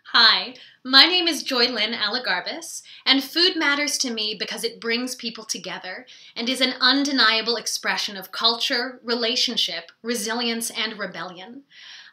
Hi, my name is Lynn Alegarbes, and food matters to me because it brings people together and is an undeniable expression of culture, relationship, resilience, and rebellion.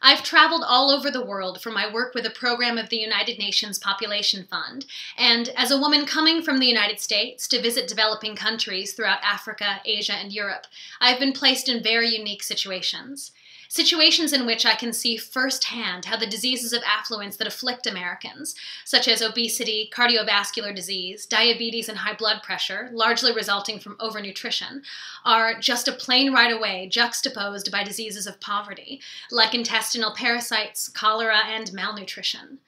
I've traveled all over the world for my work with a program of the United Nations Population Fund, and as a woman coming from the United States to visit developing countries throughout Africa, Asia, and Europe, I've been placed in very unique situations. Situations in which I can see firsthand how the diseases of affluence that afflict Americans, such as obesity, cardiovascular disease, diabetes, and high blood pressure, largely resulting from overnutrition, are just a plain right away juxtaposed by diseases of poverty, like intestinal parasites, cholera, and malnutrition.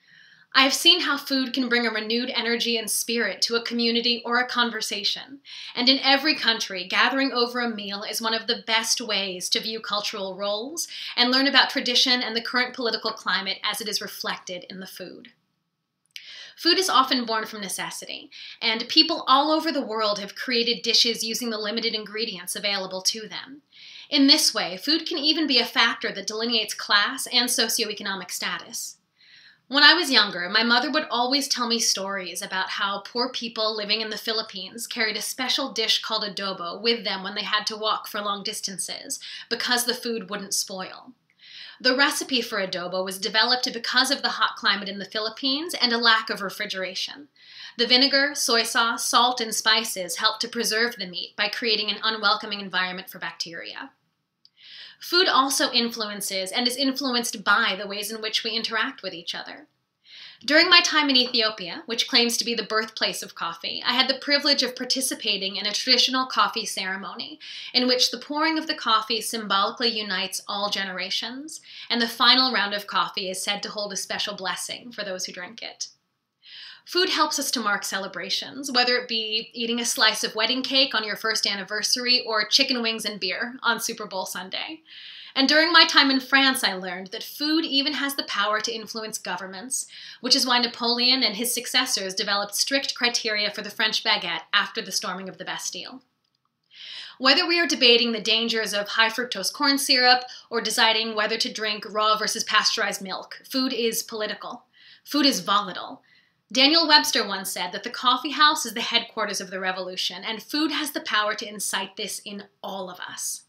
I have seen how food can bring a renewed energy and spirit to a community or a conversation, and in every country, gathering over a meal is one of the best ways to view cultural roles and learn about tradition and the current political climate as it is reflected in the food. Food is often born from necessity, and people all over the world have created dishes using the limited ingredients available to them. In this way, food can even be a factor that delineates class and socioeconomic status. When I was younger, my mother would always tell me stories about how poor people living in the Philippines carried a special dish called adobo with them when they had to walk for long distances because the food wouldn't spoil. The recipe for adobo was developed because of the hot climate in the Philippines and a lack of refrigeration. The vinegar, soy sauce, salt, and spices helped to preserve the meat by creating an unwelcoming environment for bacteria. Food also influences and is influenced by the ways in which we interact with each other. During my time in Ethiopia, which claims to be the birthplace of coffee, I had the privilege of participating in a traditional coffee ceremony in which the pouring of the coffee symbolically unites all generations, and the final round of coffee is said to hold a special blessing for those who drink it. Food helps us to mark celebrations, whether it be eating a slice of wedding cake on your first anniversary or chicken wings and beer on Super Bowl Sunday. And during my time in France, I learned that food even has the power to influence governments, which is why Napoleon and his successors developed strict criteria for the French baguette after the storming of the Bastille. Whether we are debating the dangers of high fructose corn syrup or deciding whether to drink raw versus pasteurized milk, food is political. Food is volatile. Daniel Webster once said that the coffee house is the headquarters of the revolution, and food has the power to incite this in all of us.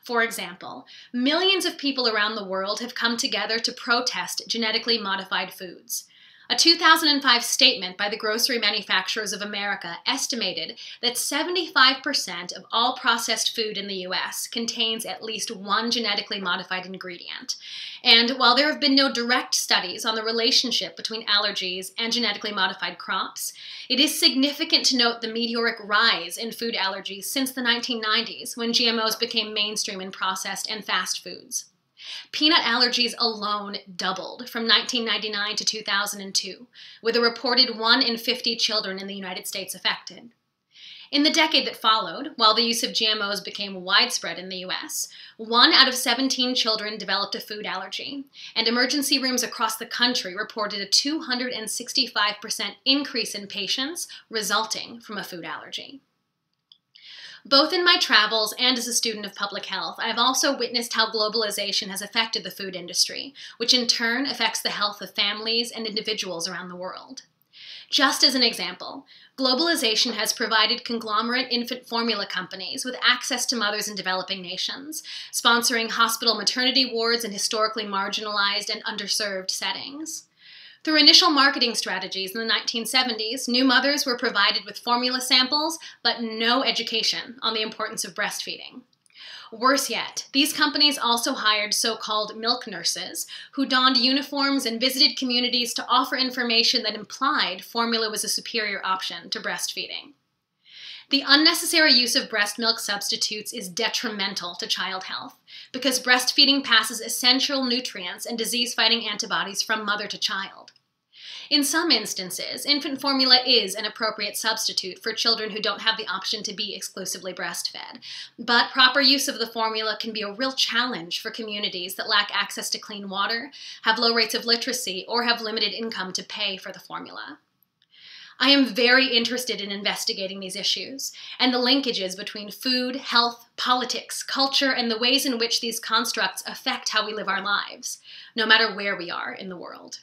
For example, millions of people around the world have come together to protest genetically modified foods. A 2005 statement by the Grocery Manufacturers of America estimated that 75% of all processed food in the U.S. contains at least one genetically modified ingredient. And while there have been no direct studies on the relationship between allergies and genetically modified crops, it is significant to note the meteoric rise in food allergies since the 1990s, when GMOs became mainstream in processed and fast foods. Peanut allergies alone doubled from 1999 to 2002, with a reported 1 in 50 children in the United States affected. In the decade that followed, while the use of GMOs became widespread in the U.S., 1 out of 17 children developed a food allergy, and emergency rooms across the country reported a 265% increase in patients resulting from a food allergy. Both in my travels and as a student of public health, I have also witnessed how globalization has affected the food industry, which in turn affects the health of families and individuals around the world. Just as an example, globalization has provided conglomerate infant formula companies with access to mothers in developing nations, sponsoring hospital maternity wards in historically marginalized and underserved settings. Through initial marketing strategies in the 1970s, new mothers were provided with formula samples, but no education on the importance of breastfeeding. Worse yet, these companies also hired so-called milk nurses, who donned uniforms and visited communities to offer information that implied formula was a superior option to breastfeeding. The unnecessary use of breast milk substitutes is detrimental to child health because breastfeeding passes essential nutrients and disease-fighting antibodies from mother to child. In some instances, infant formula is an appropriate substitute for children who don't have the option to be exclusively breastfed, but proper use of the formula can be a real challenge for communities that lack access to clean water, have low rates of literacy, or have limited income to pay for the formula. I am very interested in investigating these issues and the linkages between food, health, politics, culture, and the ways in which these constructs affect how we live our lives, no matter where we are in the world.